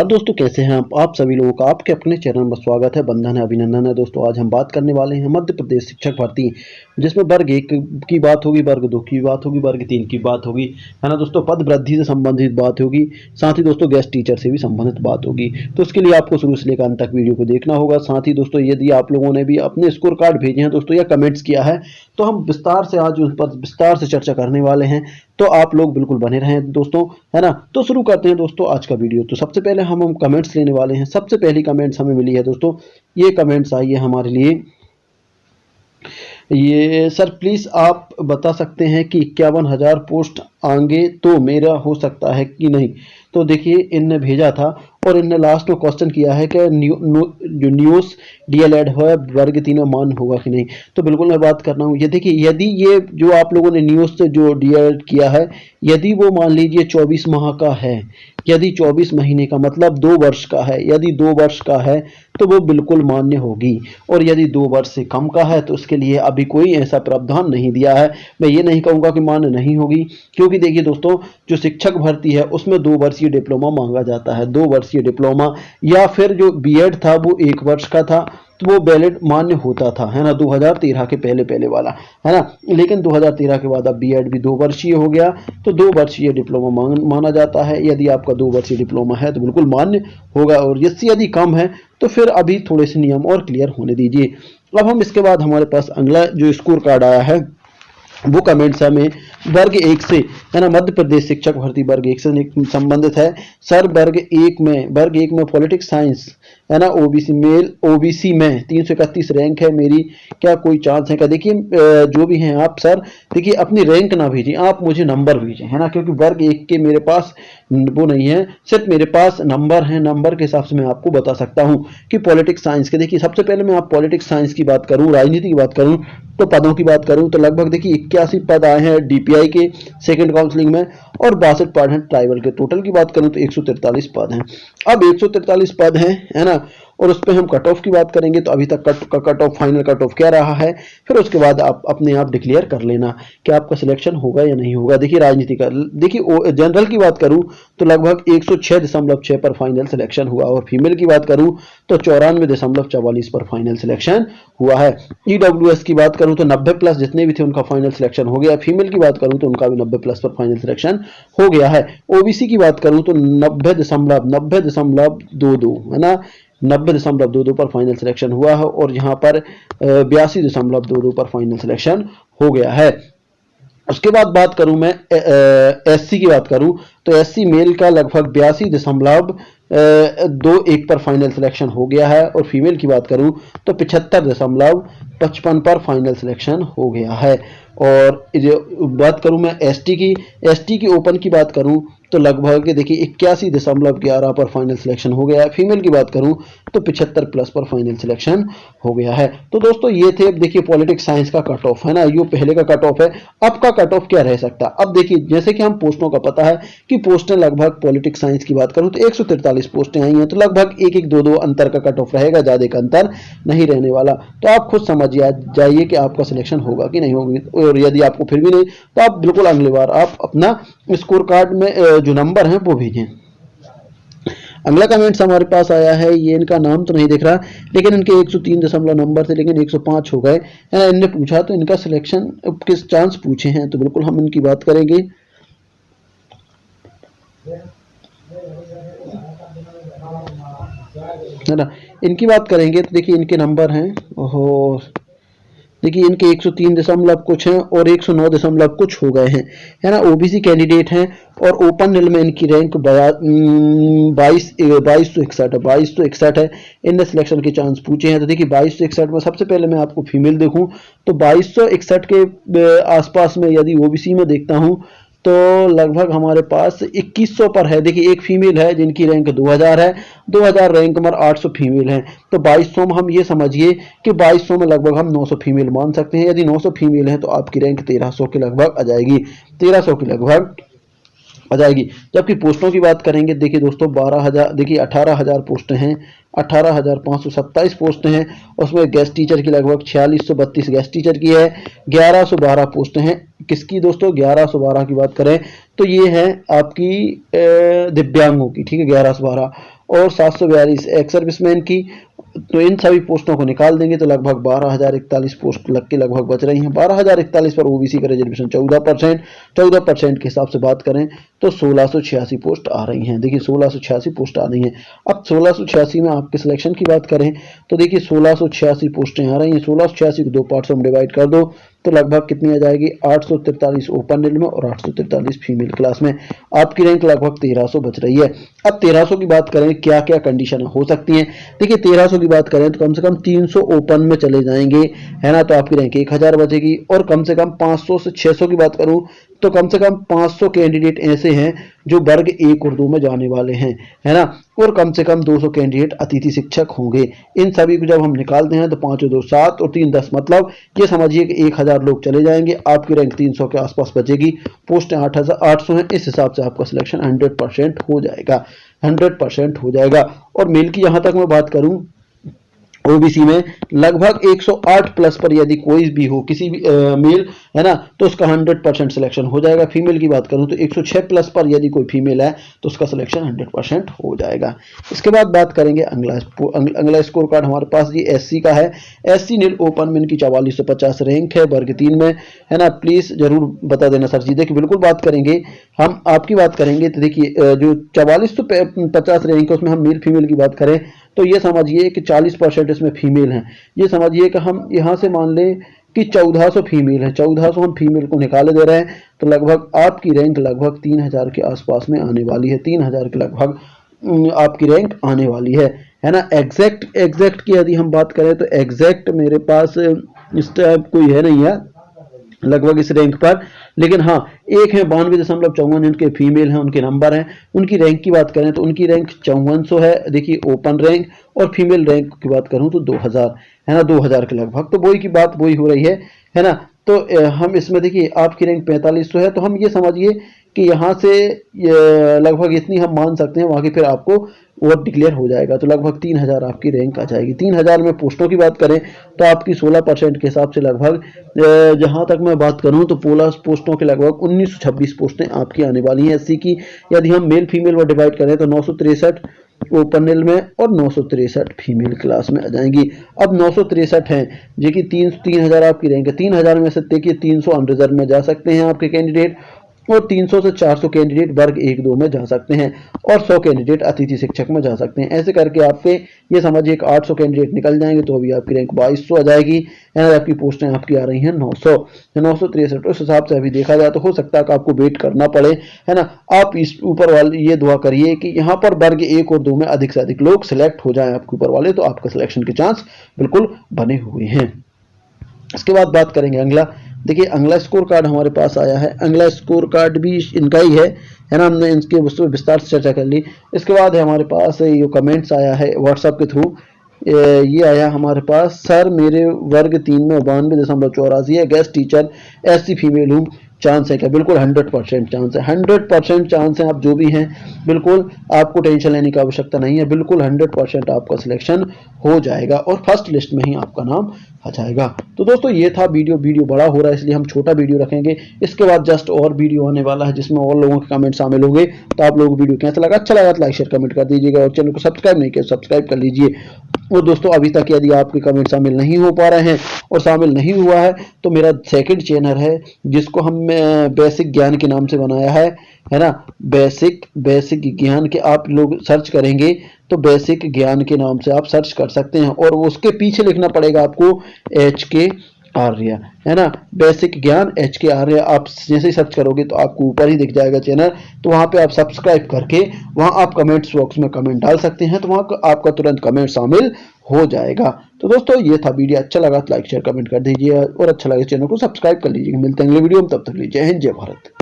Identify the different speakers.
Speaker 1: और दोस्तों कैसे हैं आप सभी लोगों का आपके अपने चैनल में स्वागत है, बंधन है, अभिनंदन है। दोस्तों आज हम बात करने वाले हैं मध्य प्रदेश शिक्षक भर्ती, जिसमें वर्ग 1 की बात होगी, वर्ग 2 की बात होगी, वर्ग 3 की बात होगी, है ना दोस्तों। पद वृद्धि से संबंधित बात होगी, साथ ही दोस्तों गेस्ट टीचर से भी संबंधित बात होगी। तो इसके लिए आपको शुरू से लेकर अंत तक वीडियो को देखना होगा। साथ ही दोस्तों यदि आप लोगों ने भी अपने स्कोर कार्ड भेजे हैं दोस्तों या कमेंट्स किया है, तो हम विस्तार से आज उन पर विस्तार से चर्चा करने वाले हैं। तो आप लोग बिल्कुल बने रहें दोस्तों, है ना। तो शुरू करते हैं दोस्तों आज का वीडियो। तो सबसे पहले हम कमेंट्स लेने वाले हैं। सबसे पहली कमेंट्स हमें मिली है दोस्तों, ये कमेंट्स आई है हमारे लिए। ये सर प्लीज आप बता सकते हैं कि 51,000 पोस्ट आगे तो मेरा हो सकता है कि नहीं। तो देखिए इनने भेजा था और इनने लास्ट में क्वेश्चन किया है कि जो न्यूज़ डीएलएड है वर्ग 3 में मान होगा कि नहीं। तो बिल्कुल मैं बात कर रहा हूँ, ये देखिए यदि ये जो आप लोगों ने न्यूज़ से जो डीएलएड किया है, यदि वो मान लीजिए 24 माह का है, यदि 24 महीने का मतलब 2 वर्ष का है, यदि 2 वर्ष का है तो वो बिल्कुल मान्य होगी। और यदि 2 वर्ष से कम का है तो उसके लिए अभी कोई ऐसा प्रावधान नहीं दिया है। मैं ये नहीं कहूँगा कि मान्य नहीं होगी, क्योंकि देखिए दोस्तों जो शिक्षक भर्ती है उसमें 2 वर्षीय डिप्लोमा मांगा जाता है। 2 वर्षीय डिप्लोमा या फिर जो बीएड था वो 1 वर्ष का था, तो वो वैलिड मान्य होता था, है ना, 2013 के पहले वाला, है ना। लेकिन 2013 के बाद अब बीएड भी 2 वर्षीय हो गया, तो 2 वर्षीय डिप्लोमा माना जाता है। यदि आपका 2 वर्षीय डिप्लोमा है तो बिल्कुल मान्य होगा, और इससे यदि कम है तो फिर अभी थोड़े से नियम और क्लियर होने दीजिए। अब हम इसके बाद हमारे पास अगला जो स्कोर कार्ड आया है वो कमेंट्स हमें वर्ग 1 से, है ना, मध्य प्रदेश शिक्षक भर्ती वर्ग 1 से संबंधित है। सर वर्ग 1 में पॉलिटिक्स साइंस, है ना, ओबीसी में 331 रैंक है मेरी, क्या कोई चांस है क्या। देखिए जो भी हैं आप सर, देखिए अपनी रैंक ना भेजिए, आप मुझे नंबर भेजें, है ना, क्योंकि वर्ग 1 के मेरे पास वो नहीं है, सिर्फ मेरे पास नंबर है। नंबर के हिसाब से मैं आपको बता सकता हूँ कि पॉलिटिक्स साइंस के, देखिए सबसे पहले मैं आप पॉलिटिक्स साइंस की बात करूँ, राजनीति की बात करूँ, तो पदों की बात करूं तो लगभग देखिए 81 पद आए हैं डीपीआई के सेकंड काउंसलिंग में, और 62 पद हैं ट्राइबल के। टोटल की बात करूं तो 143 पद हैं। अब 143 पद हैं, है ना, और उस पर हम कट ऑफ की बात करेंगे तो अभी तक cut off final cut off क्या रहा है, फिर उसके बाद आप अपने आप डिक्लेयर कर लेना कि आपका सिलेक्शन होगा या नहीं होगा। देखिए राजनीति का, देखिए जनरल की बात करूं तो लगभग 106.6 पर फाइनल सिलेक्शन हुआ, और फीमेल की बात करूं तो 94.44 पर फाइनल सिलेक्शन हुआ है। ईडब्ल्यूएस की बात करूं तो 90 प्लस जितने भी थे उनका फाइनल सिलेक्शन हो गया। फीमेल की बात करूं तो उनका भी 90 प्लस पर फाइनल सिलेक्शन हो गया है। ओबीसी की बात करूं तो 90.22, है ना, 90.22 पर फाइनल सिलेक्शन हुआ है, और यहाँ पर 82.22 पर फाइनल सिलेक्शन हो गया है। उसके बाद बात करूं मैं एससी की बात करूं तो एससी मेल का लगभग 82.21 पर फाइनल सिलेक्शन हो गया है, और फीमेल की बात करूं तो 75.55 पर फाइनल सिलेक्शन हो गया है। और बात करूं मैं एसटी की ओपन की बात करूं तो लगभग देखिए 81.11 पर फाइनल सिलेक्शन हो गया है। फीमेल की बात करूं तो 75 प्लस पर फाइनल सिलेक्शन हो गया है। तो दोस्तों ये थे देखिए पॉलिटिक्स साइंस का कट ऑफ, है ना, ये पहले का कट ऑफ है। अब का कट ऑफ क्या रह सकता है, अब देखिए जैसे कि हम पोस्टों का पता है कि पोस्टें लगभग पॉलिटिक्स साइंस की बात करूं तो 143 पोस्टें आई हैं, तो लगभग 1-1, 2-2 अंतर का कट ऑफ रहेगा, ज्यादा का अंतर नहीं रहने वाला। तो आप खुद समझ जाइए कि आपका सिलेक्शन होगा कि नहीं होगा, और यदि आपको फिर भी नहीं तो आप बिल्कुल अगली बार आप अपना स्कोर कार्ड में जो नंबर हैं वो भेजें। अगला कमेंट्स हमारे पास आया है, ये इनका नाम तो नहीं दिख रहा, लेकिन इनके 103 दशमलव नंबर थे, लेकिन 105 हो गए, है ना। इनने पूछा तो इनका सिलेक्शन किस चांस पूछे हैं, तो बिल्कुल हम इनकी बात करेंगे। है ना, इनकी बात करेंगे तो देखिए इनके नंबर हैं, ओहो देखिए इनके 103 दशमलव कुछ हैं और 109 दशमलव कुछ हो गए हैं, है ना। ओबीसी कैंडिडेट हैं, और ओपन नील में इनकी रैंक 2261 है। इनने सिलेक्शन के चांस पूछे हैं, तो देखिए 2261 में सबसे पहले मैं आपको फीमेल देखूं तो 2261 के आसपास में यदि ओबीसी में देखता हूं तो लगभग हमारे पास 2100 पर है। देखिए एक फीमेल है जिनकी रैंक 2000 है, 2000 रैंक में 800 फीमेल हैं, तो 2200 में हम ये समझिए कि 2200 में लगभग हम 900 फीमेल मान सकते हैं। यदि 900 फीमेल हैं तो आपकी रैंक 1300 के लगभग आ जाएगी, 1300 के लगभग आ जाएगी। जबकि पोस्टों की बात करेंगे, देखिए दोस्तों 12,000, देखिए 18,000 पोस्टें हैं, 18,527 पोस्टें हैं, उसमें गेस्ट टीचर की लगभग 4632 गेस्ट टीचर की है, 1112 पोस्टें हैं। किसकी दोस्तों, 1112 की बात करें तो ये है आपकी दिव्यांगों की, ठीक है, 1112। और 742 एक्स सर्विसमैन की। तो इन सभी पोस्टों को निकाल देंगे तो लगभग 12,041 पोस्ट लग के लगभग बच रही हैं। 12,041 पर ओबीसी का रिजर्वेशन 14% के हिसाब से बात करें तो 1686 पोस्ट आ रही हैं। देखिए 1686 पोस्ट आ रही हैं। अब 1686 में आपके सिलेक्शन की बात करें तो देखिए 1686 पोस्टें आ रही हैं। 1686 को 2 पार्ट्स में डिवाइड कर दो तो लगभग कितनी आ जाएगी, 843 ओपन रेल में और 843 फीमेल क्लास में। आपकी रैंक लगभग 1300 बच रही है। अब 1300 की बात करें क्या क्या कंडीशन हो सकती हैं। देखिए 1300 की बात करें तो कम से कम 300 ओपन में चले जाएंगे, है ना, तो आपकी रैंक 1000 बचेगी। और कम से कम 500 से 600 की बात करूं तो कम से कम 500 कैंडिडेट ऐसे हैं जो वर्ग 1 और 2 में जाने वाले हैं, है ना, और कम से कम 200 कैंडिडेट अतिथि शिक्षक होंगे। इन सभी को जब हम निकालते हैं तो 5 2 7 और 3 10, मतलब ये समझिए कि 1000 लोग चले जाएंगे। आपकी रैंक 300 के आसपास बचेगी। पोस्टें 8,800 हैं। इस हिसाब से आपका सिलेक्शन 100% हो जाएगा, 100% हो जाएगा। और मेल की यहाँ तक मैं बात करूँ ओबीसी में लगभग 108 प्लस पर यदि कोई भी हो किसी भी मेल, है ना, तो उसका 100% सिलेक्शन हो जाएगा। फीमेल की बात करूं तो 106 प्लस पर यदि कोई फीमेल है तो उसका सिलेक्शन 100% हो जाएगा। इसके बाद बात करेंगे अगला स्कोर कार्ड हमारे पास जी एससी का है। एससी नील ओपन में इनकी 4450 रैंक है वर्ग 3 में, है ना। प्लीज जरूर बता देना सर जी। देखिए बिल्कुल बात करेंगे, हम आपकी बात करेंगे तो देखिए जो 4450 रैंक है उसमें हम मेल फीमेल की बात करें तो ये समझिए कि 40% इसमें फीमेल हैं। ये समझिए कि हम यहाँ से मान लें कि 1400 फीमेल है, 1400 हम फीमेल को निकाले दे रहे हैं तो लगभग आपकी रैंक लगभग 3000 के आसपास में आने वाली है। 3000 के लगभग आपकी रैंक आने वाली है ना। एग्जैक्ट की यदि हम बात करें तो एग्जैक्ट मेरे पास इस टाइप कोई है नहीं है लगभग इस रैंक पर, लेकिन हाँ एक है 92.54 इनके फीमेल हैं, उनके नंबर हैं। उनकी रैंक की बात करें तो उनकी रैंक 5400 है, देखिए ओपन रैंक। और फीमेल रैंक की बात करूं तो 2000, है ना, 2000 के लगभग। तो वही की बात वही हो रही है ना। तो हम इसमें देखिए आपकी रैंक 4500 है, तो हम ये समझिए कि यहाँ से लगभग इतनी हम मान सकते हैं, वहाँ की फिर आपको वोट डिक्लेयर हो जाएगा तो लगभग 3000 आपकी रैंक आ जाएगी। 3000 में पोस्टों की बात करें तो आपकी 16% के हिसाब से लगभग जहाँ तक मैं बात करूँ तो पोस्टों के लगभग 1926 पोस्टें आपकी आने वाली हैं एससी की। यदि हम मेल फीमेल में डिवाइड करें तो 963 ओपन रेल में और 963 फीमेल क्लास में आ जाएंगी। अब 963 हैं जो कि 3000 आपकी रैंक है। 3000 में से देखिए 300 अनरिजर्व में जा सकते हैं आपके कैंडिडेट और 300 से 400 कैंडिडेट वर्ग 1 2 में जा सकते हैं और 100 कैंडिडेट अतिथि शिक्षक में जा सकते हैं। ऐसे करके आपके ये समझिए कि 800 कैंडिडेट निकल जाएंगे तो अभी आपकी रैंक 2200 आ जाएगी। आपकी पोस्टें आपकी आ रही हैं 963। उस हिसाब से अभी देखा जाए तो हो सकता है कि आपको वेट करना पड़े, है ना। आप इस ऊपर वाले ये दुआ करिए कि यहाँ पर वर्ग 1 और 2 में अधिक से अधिक लोग सिलेक्ट हो जाएं आपके ऊपर वाले, तो आपका सिलेक्शन के चांस बिल्कुल बने हुए हैं। इसके बाद बात करेंगे अगला। देखिए अगला स्कोर कार्ड हमारे पास आया है। अगला स्कोर कार्ड भी इनका ही है ना। हमने इनके उस पर विस्तार से चर्चा कर ली। इसके बाद है हमारे पास ये कमेंट्स आया है व्हाट्सएप के थ्रू। ये आया हमारे पास, सर मेरे वर्ग 3 में 92.84 है, गेस्ट टीचर एससी फीमेल हूँ, चांस है क्या? बिल्कुल 100% चांस है, 100% चांस है। आप जो भी हैं बिल्कुल आपको टेंशन लेने की आवश्यकता नहीं है। बिल्कुल 100% आपका सिलेक्शन हो जाएगा और फर्स्ट लिस्ट में ही आपका नाम आ जाएगा। तो दोस्तों ये था वीडियो बड़ा हो रहा है इसलिए हम छोटा वीडियो रखेंगे। इसके बाद जस्ट और वीडियो आने वाला है जिसमें और लोगों के कमेंट शामिल होंगे। तो आप लोगों को वीडियो कैसा लगा, अच्छा लगा तो लाइक शेयर कमेंट कर दीजिएगा और चैनल को सब्सक्राइब नहीं किया सब्सक्राइब कर लीजिए। और दोस्तों अभी तक यदि आपके कमेंट शामिल नहीं हो पा रहे हैं और शामिल नहीं हुआ है तो मेरा सेकंड चैनल है जिसको हम बेसिक ज्ञान के नाम से बनाया है ना। बेसिक ज्ञान के आप लोग सर्च करेंगे तो बेसिक ज्ञान के नाम से आप सर्च कर सकते हैं और उसके पीछे लिखना पड़ेगा आपको HK आर्य, है ना। बेसिक ज्ञान HK आर्य आप जैसे ही सर्च करोगे तो आपको ऊपर ही दिख जाएगा चैनल। तो वहां पे आप सब्सक्राइब करके वहां आप कमेंट्स बॉक्स में कमेंट डाल सकते हैं, तो वहां आपका तुरंत कमेंट शामिल हो जाएगा। तो दोस्तों ये था वीडियो, अच्छा लगा तो लाइक शेयर कमेंट कर दीजिए और अच्छा लगे चैनल को सब्सक्राइब कर लीजिए। मिलते हैं अगले वीडियो में, तब तक लीजिए जय हिंद जय भारत।